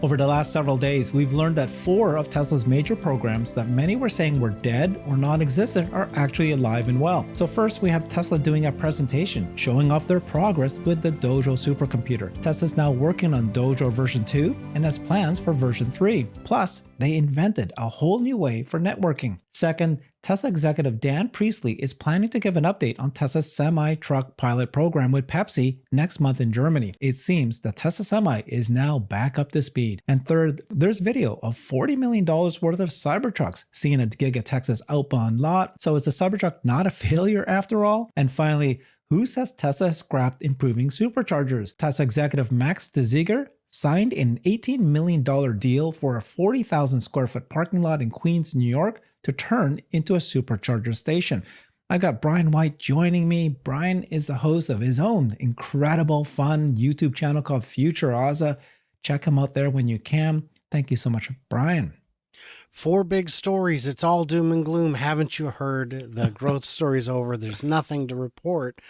Over the last several days, we've learned that 4 of Tesla's major programs that many were saying were dead or non-existent are actually alive and well. So first, we have Tesla doing a presentation showing off their progress with the Dojo supercomputer. Tesla's now working on Dojo version 2 and has plans for version 3. Plus, they invented a whole new way for networking. Second, Tesla executive Dan Priestley is planning to give an update on Tesla's semi-truck pilot program with Pepsi next month in Germany. It seems that Tesla Semi is now back up to speed. And third, there's video of $40 million worth of Cybertrucks seen at Giga Texas outbound lot. So is the Cybertruck not a failure after all? And finally, who says Tesla has scrapped improving superchargers? Tesla executive Max de Ziger signed an $18 million deal for a 40,000 square foot parking lot in Queens, New York to turn into a supercharger station. I got Brian White joining me. Brian is the host of his own incredible, fun YouTube channel called FutureAza. Check him out there when you can. Thank you so much, Brian. 4 big stories. It's all doom and gloom. Haven't you heard? The growth story's over. There's nothing to report.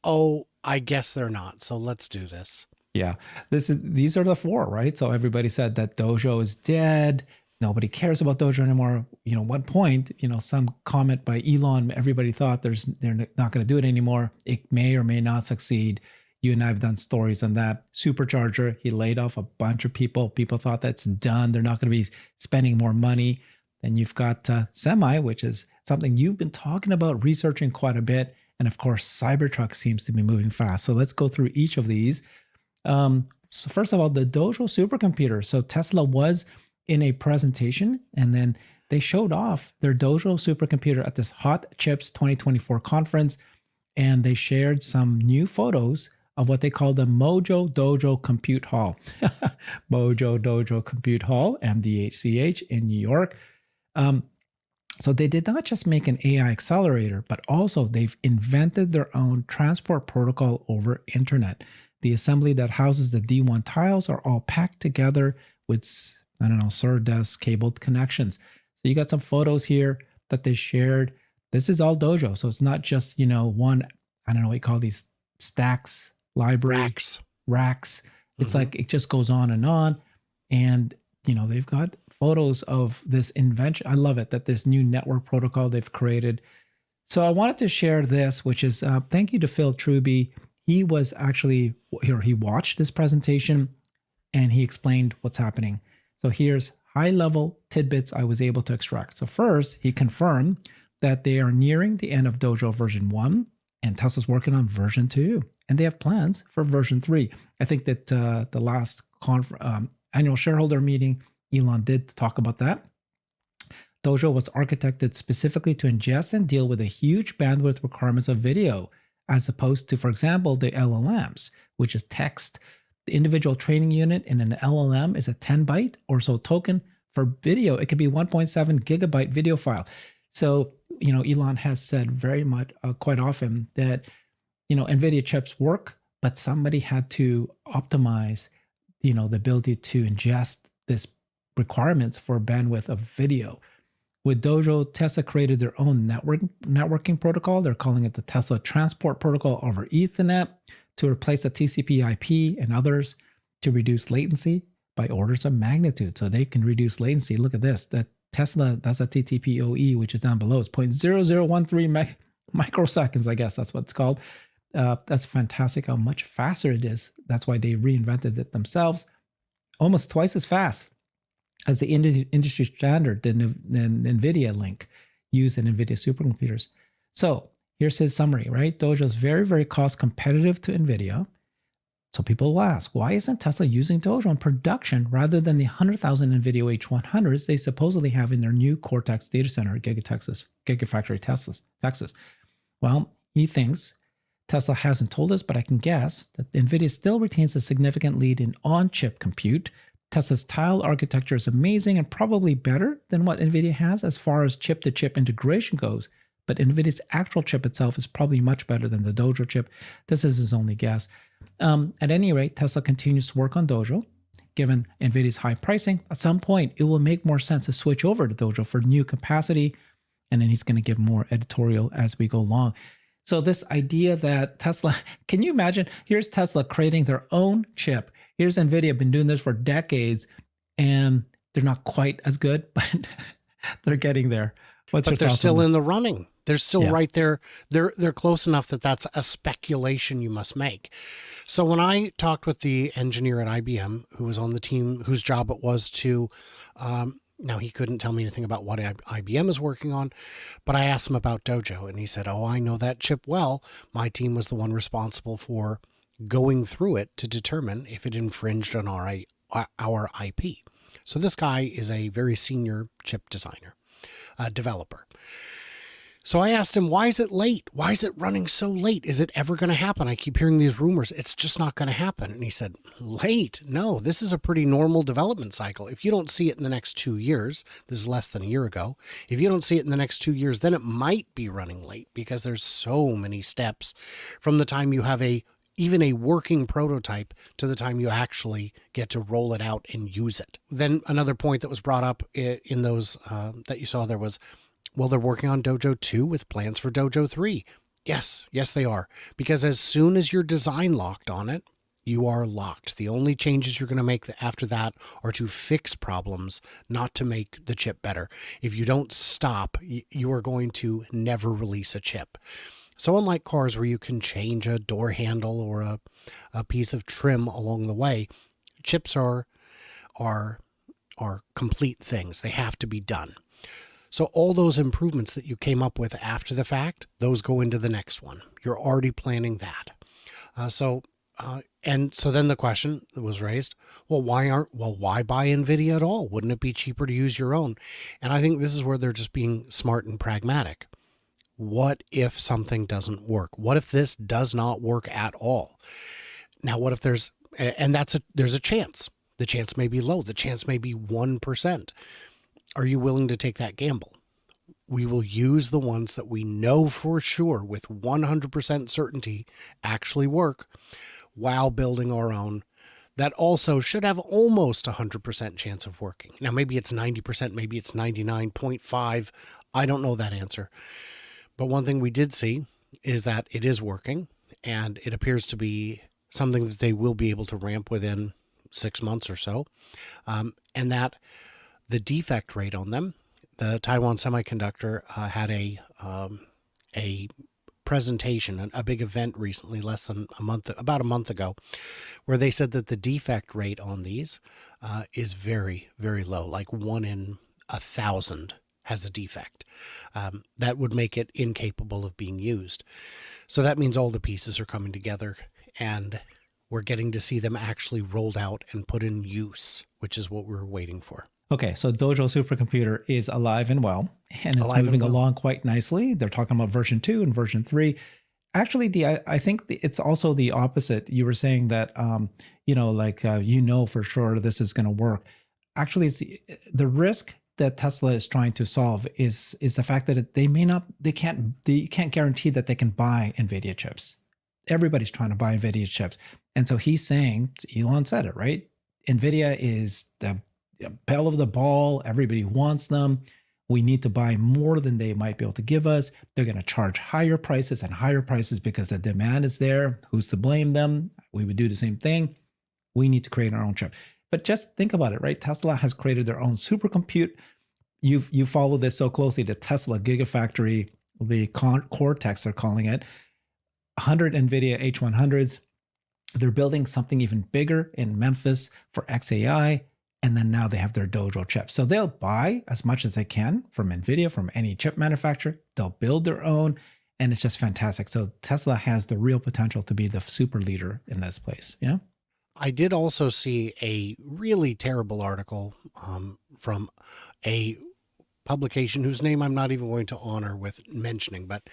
Oh, I guess they're not. So let's do this. Yeah, these are the 4, right? So everybody said that Dojo is dead. Nobody cares about Dojo anymore. One point, some comment by Elon, everybody thought they're not going to do it anymore. It may or may not succeed. You and I have done stories on that. Supercharger, he laid off a bunch of people. People thought that's done. They're not going to be spending more money. Then you've got Semi, which is something you've been talking about, researching quite a bit. And of course, Cybertruck seems to be moving fast. So let's go through each of these. So first of all, the Dojo supercomputer. So Tesla was in a presentation, and then they showed off their Dojo supercomputer at this Hot Chips 2024 conference, and they shared some new photos of what they call the Mojo Dojo Compute Hall. Mojo Dojo Compute Hall, MDHCH, in New York. So they did not just make an AI accelerator, but also they've invented their own transport protocol over internet. The assembly that houses the D1 tiles are all packed together with, SerDes cabled connections. So you got some photos here that they shared. This is all Dojo. So it's not just, one, what you call these stacks, library. Racks. It's like it just goes on. And, they've got photos of this invention. I love it that this new network protocol they've created. So I wanted to share this, which is thank you to Phil Truby. He was actually here. He watched this presentation and he explained what's happening. So here's high-level tidbits I was able to extract. So first, he confirmed that they are nearing the end of Dojo version 1 and Tesla's working on version 2. And they have plans for version 3. I think that the last annual shareholder meeting, Elon did talk about that. Dojo was architected specifically to ingest and deal with the huge bandwidth requirements of video, as opposed to, for example, the LLMs, which is text. The individual training unit in an LLM is a 10 byte or so token. For video, it could be 1.7 gigabyte video file. So, Elon has said very much, quite often that, NVIDIA chips work, but somebody had to optimize, the ability to ingest this requirements for bandwidth of video. With Dojo, Tesla created their own networking protocol. They're calling it the Tesla Transport Protocol over Ethernet to replace the TCP/IP and others to reduce latency by orders of magnitude. So they can reduce latency. Look at this. That Tesla, that's a TTP/OE, which is down below. It's 0.0013 microseconds, I guess that's what it's called. That's fantastic how much faster it is. That's why they reinvented it themselves. Almost twice as fast as the industry standard, the NVIDIA link used in NVIDIA supercomputers. So here's his summary, right? Dojo is very, very cost competitive to NVIDIA. So people will ask, why isn't Tesla using Dojo in production rather than the 100,000 NVIDIA H100s they supposedly have in their new Cortex data center at Gigafactory Texas? Well, he thinks Tesla hasn't told us, but I can guess that NVIDIA still retains a significant lead in on-chip compute. Tesla's tile architecture is amazing and probably better than what NVIDIA has as far as chip-to-chip integration goes, but NVIDIA's actual chip itself is probably much better than the Dojo chip. This is his only guess. At any rate, Tesla continues to work on Dojo. Given NVIDIA's high pricing, at some point, it will make more sense to switch over to Dojo for new capacity, and then he's going to give more editorial as we go along. So this idea that Tesla, can you imagine? Here's Tesla creating their own chip. Here's NVIDIA, been doing this for decades. and they're not quite as good, but they're getting there. What's your But they're thoughts on still this? in the running. They're still Yeah. right there. They're close enough that that's a speculation you must make. So when I talked with the engineer at IBM who was on the team whose job it was to, now he couldn't tell me anything about what IBM is working on, but I asked him about Dojo and he said, "Oh, I know that chip well. My team was the one responsible for going through it to determine if it infringed on our IP." So this guy is a very senior chip designer, developer. So I asked him, why is it late? Why is it running so late? Is it ever going to happen? I keep hearing these rumors. It's just not going to happen. And he said, late? No, this is a pretty normal development cycle. If you don't see it in the next 2 years, this is less than a year ago. If you don't see it in the next 2 years, then it might be running late because there's so many steps from the time you have even a working prototype to the time you actually get to roll it out and use it. Then another point that was brought up in those that you saw there was, well, they're working on Dojo 2 with plans for Dojo 3. Yes, they are. Because as soon as you're design locked on it, you are locked. The only changes you're going to make after that are to fix problems, not to make the chip better. If you don't stop, you are going to never release a chip. So unlike cars where you can change a door handle or a piece of trim along the way, chips are complete things. They have to be done. So all those improvements that you came up with after the fact, those go into the next one. You're already planning that. So then the question was raised, well, why buy NVIDIA at all? Wouldn't it be cheaper to use your own? And I think this is where they're just being smart and pragmatic. What if something doesn't work? What if this does not work at all? Now, what if there's a chance? The chance may be low. The chance may be 1%. Are you willing to take that gamble? We will use the ones that we know for sure with 100% certainty actually work while building our own that also should have almost 100% chance of working. Now, maybe it's 90%, maybe it's 99.5. I don't know that answer. But one thing we did see is that it is working, and it appears to be something that they will be able to ramp within 6 months or so, and that the defect rate on them, the Taiwan Semiconductor had a presentation, a big event recently, about a month ago, where they said that the defect rate on these is very, very low, like 1 in 1,000 has a defect. That would make it incapable of being used. So that means all the pieces are coming together and we're getting to see them actually rolled out and put in use, which is what we're waiting for. Okay, so Dojo supercomputer is alive and well, and it's moving along quite nicely. They're talking about version 2 and version 3. Actually, I think it's also the opposite. You were saying that, for sure this is going to work. Actually, it's the risk that Tesla is trying to solve is the fact that they can't guarantee that they can buy NVIDIA chips. Everybody's trying to buy NVIDIA chips. And so he's saying, Elon said it, right? NVIDIA is the belle of the ball. Everybody wants them. We need to buy more than they might be able to give us. They're going to charge higher prices and higher prices because the demand is there. Who's to blame them? We would do the same thing. We need to create our own chip. But just think about it, right? Tesla has created their own supercompute. You follow this so closely. The Tesla Gigafactory, the Cortex, they're calling it, 100 NVIDIA H100s. They're building something even bigger in Memphis for XAI. And then now they have their Dojo chips. So they'll buy as much as they can from NVIDIA, from any chip manufacturer. They'll build their own. And it's just fantastic. So Tesla has the real potential to be the super leader in this place. Yeah. I did also see a really terrible article from a publication whose name I'm not even going to honor with mentioning, but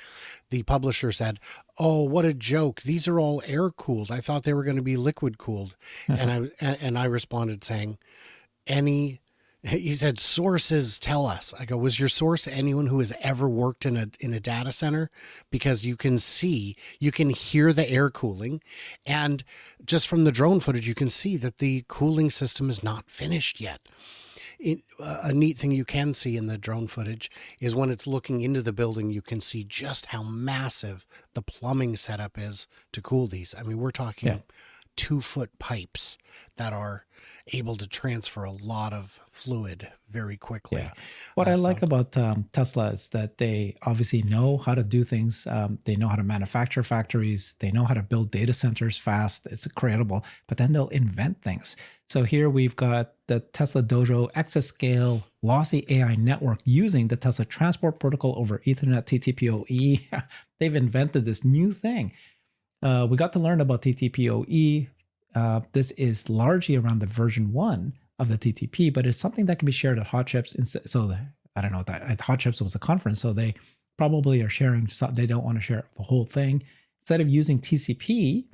the publisher said, "Oh, what a joke. These are all air cooled. I thought they were going to be liquid cooled." And I responded saying, he said, "Sources tell us." I go, "Was your source anyone who has ever worked in a data center? Because you can hear the air cooling, and just from the drone footage, you can see that the cooling system is not finished yet." A neat thing you can see in the drone footage is when it's looking into the building, you can see just how massive the plumbing setup is to cool these. I mean, we're talking 2-foot pipes that are, able to transfer a lot of fluid very quickly. Yeah. What I like So about Tesla is that they obviously know how to do things. They know how to manufacture factories. They know how to build data centers fast. It's incredible. But then they'll invent things. So here we've got the Tesla Dojo exascale lossy AI network using the Tesla Transport Protocol over Ethernet TTPoE. They've invented this new thing. We got to learn about TTPoE. This is largely around the version 1 of the TTP, but it's something that can be shared at Hot Chips. So I don't know that at Hot Chips was a conference, so they probably are sharing. They don't want to share the whole thing. Instead of using TCP,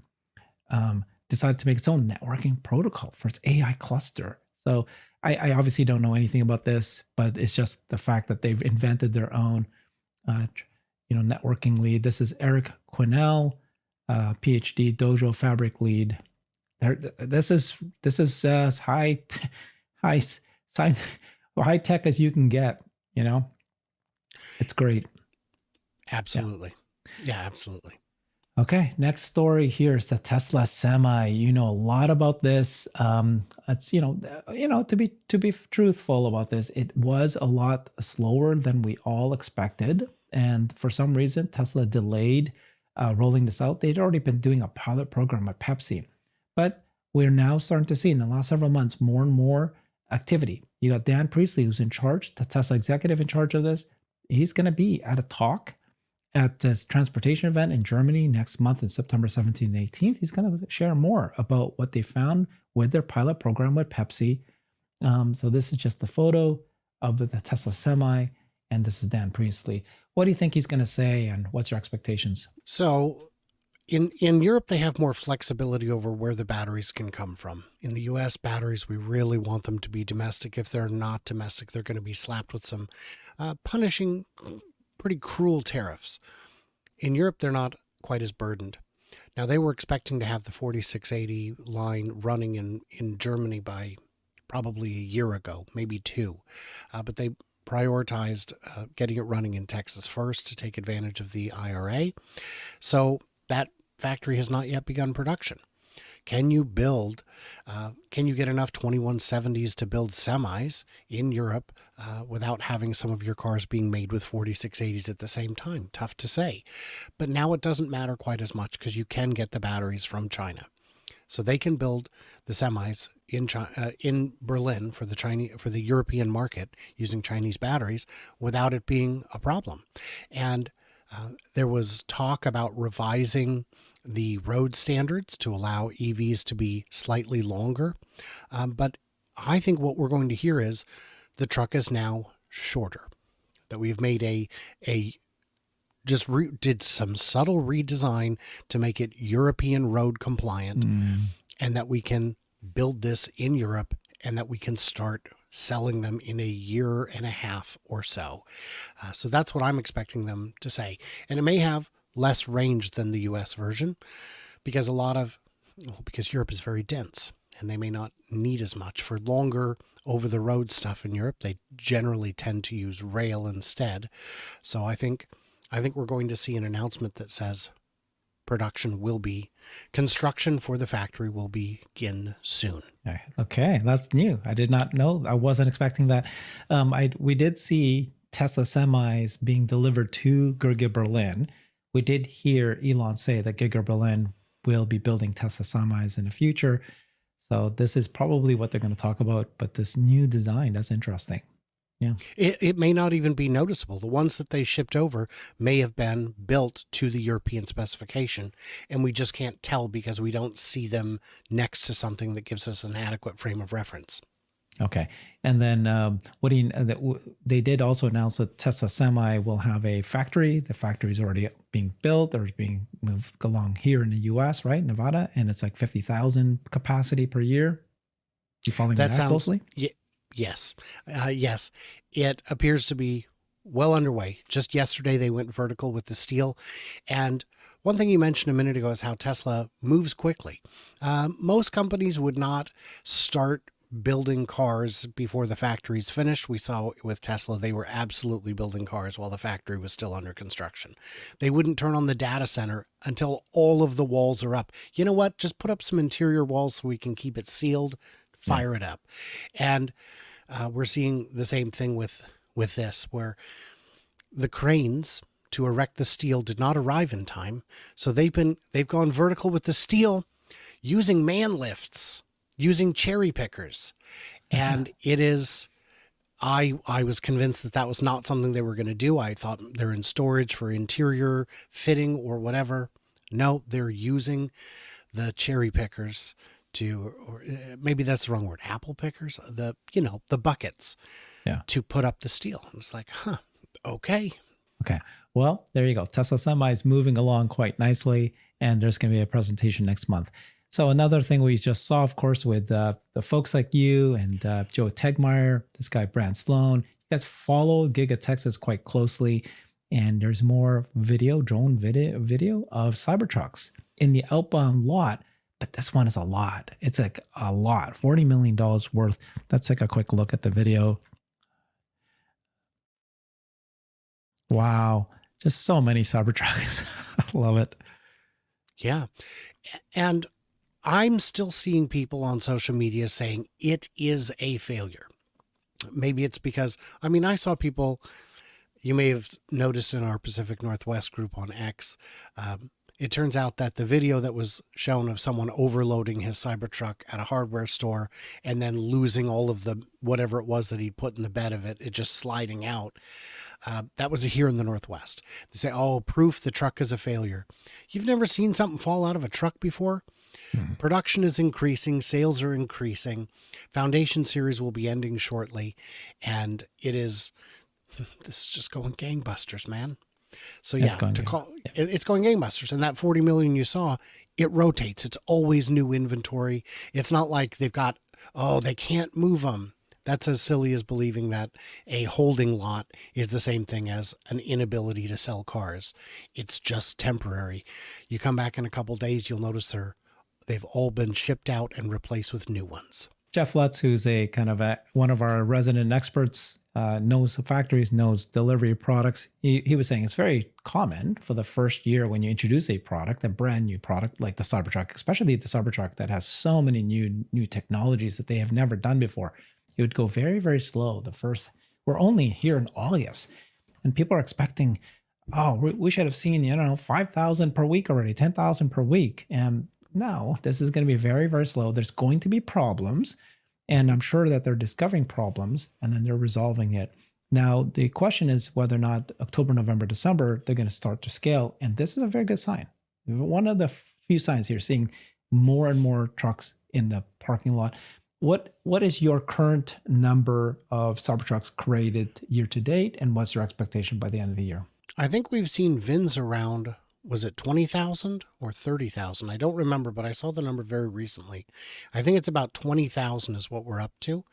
decided to make its own networking protocol for its AI cluster. So I obviously don't know anything about this, but it's just the fact that they've invented their own, networking lead. This is Eric Quinnell, PhD Dojo Fabric lead. This is as high tech as you can get. It's great. absolutely. Yeah, absolutely. Okay, next story here is the Tesla Semi. You know a lot about this. It's to be truthful about this, it was a lot slower than we all expected, and for some reason Tesla delayed rolling this out. They'd already been doing a pilot program at Pepsi, but we're now starting to see in the last several months more and more activity. You got Dan Priestley, who's in charge, the Tesla executive in charge of this. He's going to be at a talk at this transportation event in Germany next month in September 17th and 18th. He's going to share more about what they found with their pilot program with Pepsi. So this is just the photo of the Tesla Semi, and this is Dan Priestley. What do you think he's going to say, and what's your expectations? So in Europe, they have more flexibility over where the batteries can come from. In the US, batteries, we really want them to be domestic. If they're not domestic, they're going to be slapped with some punishing, pretty cruel tariffs. In Europe, they're not quite as burdened. Now, they were expecting to have the 4680 line running in Germany by probably a year ago, maybe 2. But they prioritized getting it running in Texas first to take advantage of the IRA. So that factory has not yet begun production. Can you get enough 2170s to build semis in Europe without having some of your cars being made with 4680s at the same time? Tough to say. But now it doesn't matter quite as much because you can get the batteries from China. So they can build the semis in Berlin for the European market using Chinese batteries without it being a problem. And there was talk about revising the road standards to allow EVs to be slightly longer. But I think what we're going to hear is the truck is now shorter, that we've made did some subtle redesign to make it European road compliant, and that we can build this in Europe and that we can start selling them in a year and a half or so. So that's what I'm expecting them to say. And it may have less range than the US version because Europe is very dense and they may not need as much. For longer over the road stuff in Europe, they generally tend to use rail instead. So I think we're going to see an announcement that says construction for the factory will begin soon. Okay, that's new. I did not know. I wasn't expecting that. We did see Tesla semis being delivered to Giga Berlin. We did hear Elon say that Giga Berlin will be building Tesla semis in the future. So this is probably what they're going to talk about. But this new design, that's interesting. Yeah. It may not even be noticeable. The ones that they shipped over may have been built to the European specification, and we just can't tell because we don't see them next to something that gives us an adequate frame of reference. Okay. And then they did also announce that Tesla Semi will have a factory. The factory is already being built or being moved along here in the US, right? Nevada. And it's like 50,000 capacity per year. You following that closely? Yes. Yes. It appears to be well underway. Just yesterday, they went vertical with the steel. And one thing you mentioned a minute ago is how Tesla moves quickly. Most companies would not start building cars before the factory's finished. We saw with Tesla, they were absolutely building cars while the factory was still under construction. They wouldn't turn on the data center until all of the walls are up. You know what? Just put up some interior walls so we can keep it sealed. fire it up. And we're seeing the same thing with this, where the cranes to erect the steel did not arrive in time. So they've gone vertical with the steel using man lifts, using cherry pickers. And it is, I was convinced that was not something they were going to do. I thought they're in storage for interior fitting or whatever. No, they're using the cherry pickers or maybe that's the wrong word, apple pickers, the buckets to put up the steel. And it's like, okay. Okay. Well, there you go. Tesla Semi is moving along quite nicely, and there's going to be a presentation next month. So another thing we just saw, of course, with the folks like you and Joe Tegmeyer, this guy, Brand Sloan, you guys follow Giga Texas quite closely, and there's more drone video of Cybertrucks in the outbound lot. But this one is a lot. It's like a lot, $40 million worth. Let's take a quick look at the video. Wow. Just so many Cybertrucks. I love it. Yeah. And I'm still seeing people on social media saying it is a failure. Maybe it's because, I saw people, you may have noticed in our Pacific Northwest group on X, it turns out that the video that was shown of someone overloading his Cybertruck at a hardware store and then losing all of the whatever it was that he'd put in the bed of it, it just sliding out. That was here in the Northwest. They say, proof the truck is a failure. You've never seen something fall out of a truck before? Production is increasing. Sales are increasing. Foundation series will be ending shortly. And this is just going gangbusters, man. So it's going gangbusters. And that 40 million you saw, it rotates. It's always new inventory. It's not like they've got, they can't move them. That's as silly as believing that a holding lot is the same thing as an inability to sell cars. It's just temporary. You come back in a couple of days, you'll notice they've all been shipped out and replaced with new ones. Jeff Lutz, who's one of our resident experts, knows factories, knows delivery products. He was saying it's very common for the first year when you introduce a product, a brand new product like the Cybertruck, especially the Cybertruck that has so many new technologies that they have never done before. It would go very, very slow. We're only here in August, and people are expecting, we should have seen, 5,000 per week already, 10,000 per week. And no, this is going to be very, very slow. There's going to be problems, and I'm sure that they're discovering problems and then they're resolving it. Now, the question is whether or not October, November, December, they're going to start to scale. And this is a very good sign. One of the few signs here, seeing more and more trucks in the parking lot. What is your current number of Cybertrucks created year to date, and what's your expectation by the end of the year? I think we've seen VINs around, was it 20,000 or 30,000? I don't remember, but I saw the number very recently. I think it's about 20,000 is what we're up to.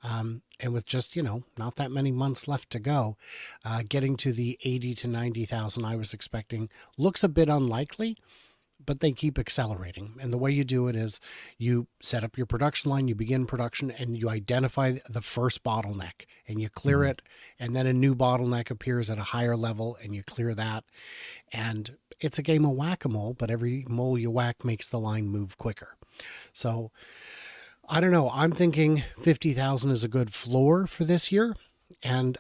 And with just, not that many months left to go, getting to the 80 to 90,000 I was expecting looks a bit unlikely. But they keep accelerating. And the way you do it is you set up your production line, you begin production, and you identify the first bottleneck and you clear it. And then a new bottleneck appears at a higher level and you clear that. And it's a game of whack-a-mole, but every mole you whack makes the line move quicker. So I don't know. I'm thinking 50,000 is a good floor for this year. And,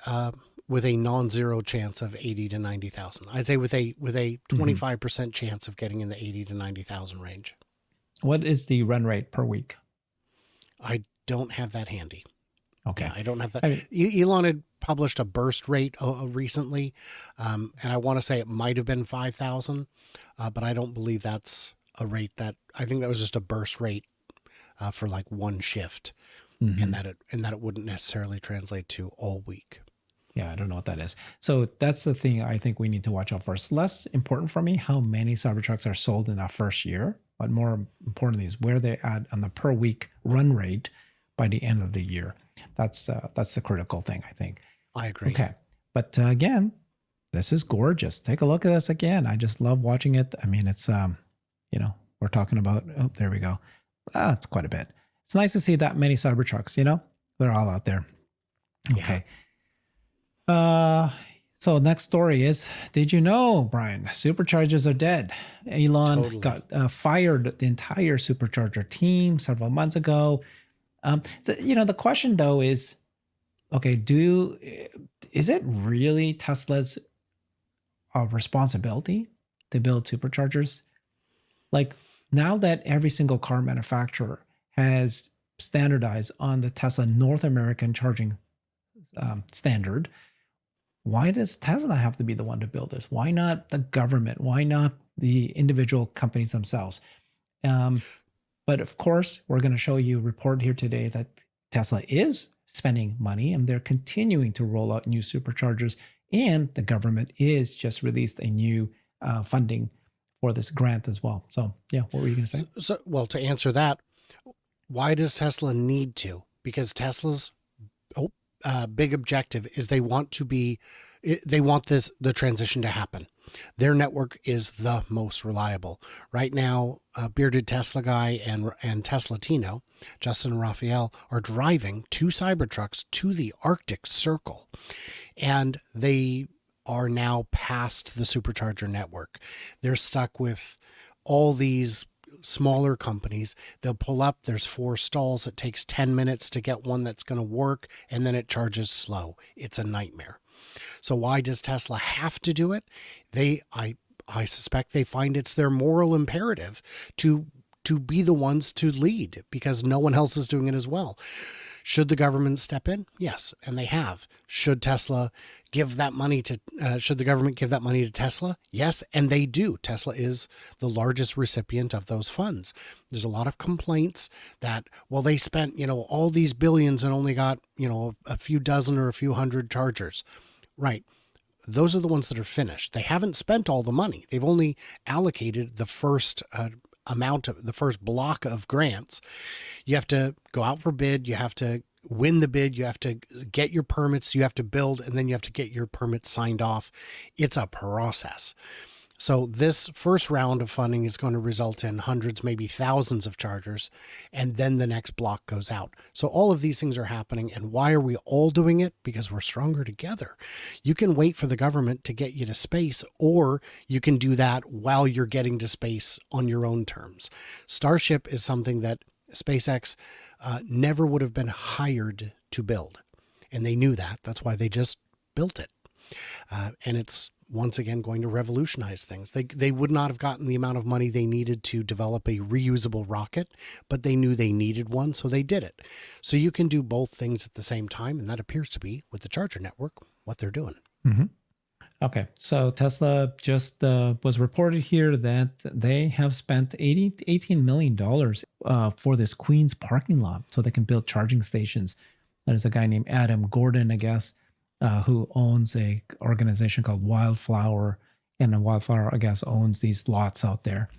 with a non-zero chance of 80 to 90,000. I'd say with a 25% chance of getting in the 80 to 90,000 range. What is the run rate per week? I don't have that handy. Okay. Yeah, I don't have that. Elon had published a burst rate recently, and I want to say it might have been 5,000, but I don't believe that's a rate I think that was just a burst rate for like one shift, and that it wouldn't necessarily translate to all week. Yeah, I don't know what that is. So that's the thing I think we need to watch out for. It's less important for me how many Cybertrucks are sold in that first year, but more importantly is where they add on the per week run rate by the end of the year. That's the critical thing, I think. I agree. Okay, but again, this is gorgeous. Take a look at this again. I just love watching it. I mean, it's we're talking about. Oh, there we go. It's quite a bit. It's nice to see that many Cybertrucks. They're all out there. Okay. Yeah. So next story is, did you know, Brian, superchargers are dead? Elon got fired the entire supercharger team several months ago. So, the question though is, okay, is it really Tesla's responsibility to build superchargers? Like, now that every single car manufacturer has standardized on the Tesla North American charging standard, why does Tesla have to be the one to build this? Why not the government? Why not the individual companies themselves? But of course, we're going to show you a report here today that Tesla is spending money and they're continuing to roll out new superchargers. And the government is just released a new funding for this grant as well. So, yeah, what were you going to say? So, well, to answer that, why does Tesla need to? Because Tesla's big objective is they want the transition to happen. Their network is the most reliable. Right now, bearded Tesla guy and Tesla Tino, Justin and Raphael, are driving 2 Cybertrucks to the Arctic Circle. And they are now past the supercharger network. They're stuck with all these smaller companies. They'll pull up, there's 4 stalls. It takes 10 minutes to get one that's going to work, and then it charges slow. It's a nightmare. So why does Tesla have to do it? I suspect they find it's their moral imperative to be the ones to lead because no one else is doing it as well. Should the government step in? Yes, and they have. Should Tesla give that money to? Should the government give that money to Tesla? Yes, and they do. Tesla is the largest recipient of those funds. There's a lot of complaints that, well, they spent all these billions and only got a few dozen or a few hundred chargers. Right. Those are the ones that are finished. They haven't spent all the money. They've only allocated the first amount of the first block of grants. You have to go out for bid. You have to win the bid. You have to get your permits. You have to build, and then you have to get your permits signed off. It's a process. So this first round of funding is going to result in hundreds, maybe thousands of chargers, and then the next block goes out. So all of these things are happening. And why are we all doing it? Because we're stronger together. You can wait for the government to get you to space, or you can do that while you're getting to space on your own terms. Starship is something that SpaceX never would have been hired to build. And they knew that. That's why they just built it. And it's once again going to revolutionize things. They would not have gotten the amount of money they needed to develop a reusable rocket, but they knew they needed one, so they did it. So you can do both things at the same time, and that appears to be, with the charger network, what they're doing. Mm-hmm. Okay, so Tesla just was reported here that they have spent $18 million for this Queens parking lot so they can build charging stations. There's a guy named Adam Gordon, I guess, who owns a organization called Wildflower, and Wildflower, I guess, owns these lots out there.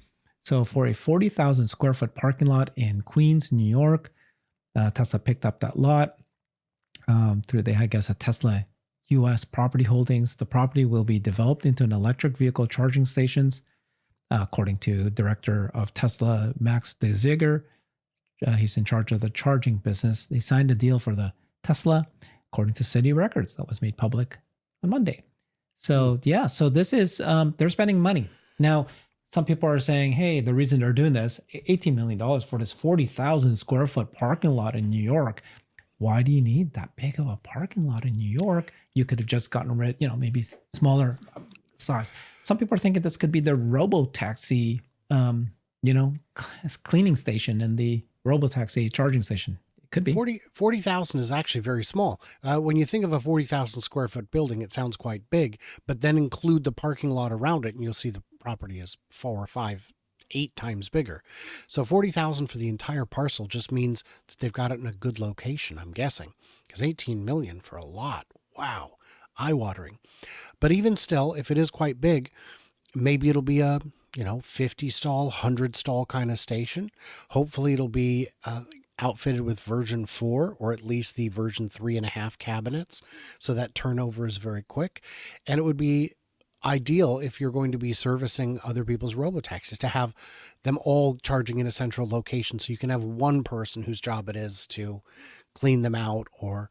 So for a 40,000 square foot parking lot in Queens, New York, Tesla picked up that lot through a Tesla US property holdings. The property will be developed into an electric vehicle charging stations, according to director of Tesla, Max de Ziger. He's in charge of the charging business. They signed a deal for the Tesla, according to city records, that was made public on Monday. So yeah, so this is, they're spending money. Now, some people are saying, hey, the reason they're doing this, $18 million for this 40,000 square foot parking lot in New York. Why do you need that big of a parking lot in New York? You could have just gotten rid, maybe smaller size. Some people are thinking this could be the robo-taxi, cleaning station and the robo-taxi charging station. Could be. 40,000 is actually very small. When you think of a 40,000 square foot building, it sounds quite big, but then include the parking lot around it and you'll see the property is 4 or 5, 8 times bigger. So 40,000 for the entire parcel just means that they've got it in a good location, I'm guessing, because 18 million for a lot. Wow. Eye-watering. But even still, if it is quite big, maybe it'll be a 50 stall, 100 stall kind of station. Hopefully it'll be outfitted with version 4 or at least the version 3.5 cabinets, so that turnover is very quick. And it would be ideal if you're going to be servicing other people's robotaxis to have them all charging in a central location, so you can have one person whose job it is to clean them out, or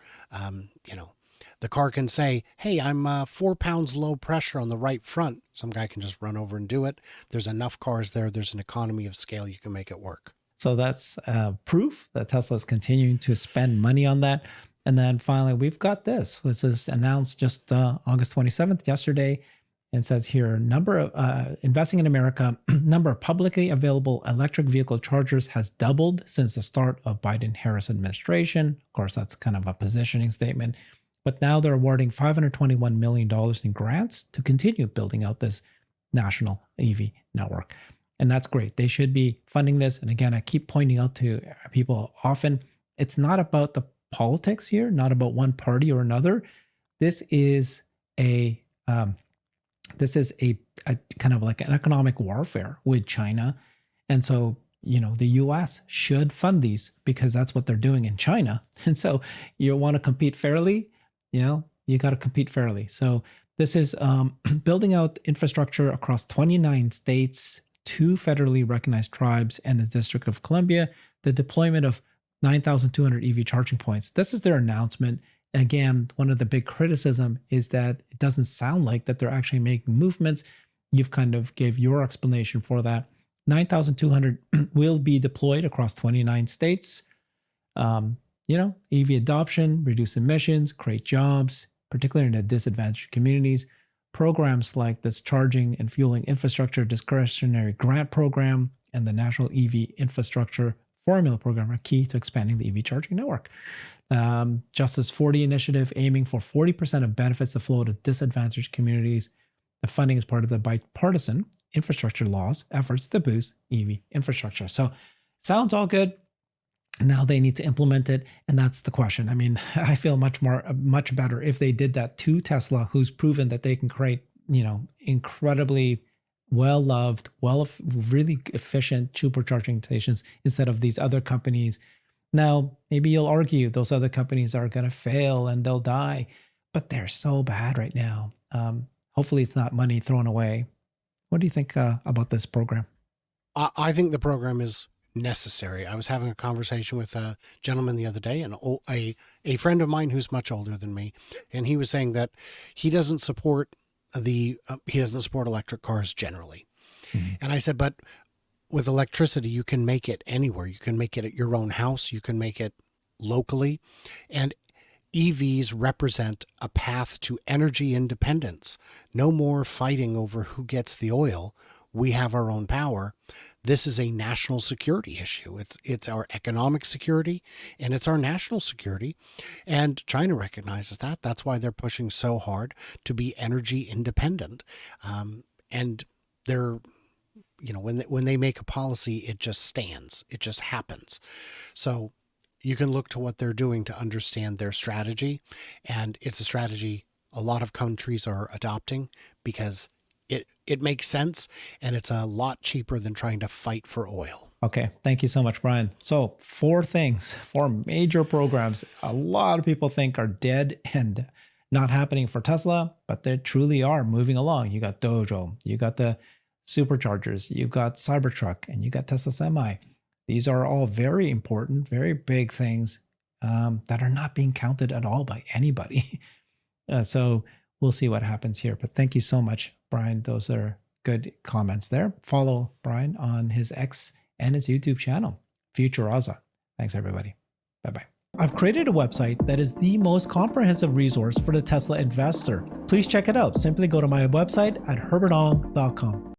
the car can say, hey, I'm 4 pounds low pressure on the right front. Some guy can just run over and do it. There's enough cars there. There's an economy of scale. You can make it work. So that's proof that Tesla is continuing to spend money on that. And then finally, we've got this. This is announced just August 27th, yesterday. It says here, investing in America, number of publicly available electric vehicle chargers has doubled since the start of Biden-Harris administration. Of course, that's kind of a positioning statement. But now they're awarding $521 million in grants to continue building out this national EV network. And that's great. They should be funding this. And again, I keep pointing out to people often, it's not about the politics here, not about one party or another. This is a kind of like an economic warfare with China. And so, the US should fund these because that's what they're doing in China. And so you want to compete fairly, you got to compete fairly. So this is building out infrastructure across 29 states, 2 federally recognized tribes, and the District of Columbia, the deployment of 9,200 EV charging points. This is their announcement. Again, one of the big criticism is that it doesn't sound like that they're actually making movements. You've kind of gave your explanation for that. 9,200 will be deployed across 29 states. EV adoption, reduce emissions, create jobs, particularly in the disadvantaged communities. Programs like this Charging and Fueling Infrastructure Discretionary Grant Program and the National EV Infrastructure Formula Program are key to expanding the EV charging network. Justice 40 initiative aiming for 40% of benefits to flow to disadvantaged communities. The funding is part of the bipartisan infrastructure laws efforts to boost EV infrastructure. So sounds all good. Now they need to implement it. And that's the question. I mean, I feel much better if they did that to Tesla, who's proven that they can create, incredibly well-loved, really efficient supercharging stations instead of these other companies. Now, maybe you'll argue those other companies are going to fail and they'll die, but they're so bad right now. Hopefully it's not money thrown away. What do you think about this program? I think the program is necessary. I was having a conversation with a gentleman the other day, and a friend of mine who's much older than me, and he was saying that he doesn't support electric cars generally. Mm-hmm. And I said, but with electricity, you can make it anywhere. You can make it at your own house. You can make it locally. And EVs represent a path to energy independence. No more fighting over who gets the oil. We have our own power. This is a national security issue. It's our economic security and it's our national security. And China recognizes that. That's why they're pushing so hard to be energy independent. And they're, when they make a policy, it just stands. It just happens. So you can look to what they're doing to understand their strategy. And it's a strategy a lot of countries are adopting because it makes sense, and it's a lot cheaper than trying to fight for oil. Okay. Thank you so much, Brian. So 4 major programs a lot of people think are dead and not happening for Tesla, but they truly are moving along. You got Dojo, you got the superchargers, you've got Cybertruck, and you got Tesla Semi. These are all very important, very big things that are not being counted at all by anybody. So we'll see what happens here. But thank you so much, Brian. Those are good comments there. Follow Brian on his X and his YouTube channel, FutureAza. Thanks, everybody. Bye-bye. I've created a website that is the most comprehensive resource for the Tesla investor. Please check it out. Simply go to my website at herbertong.com.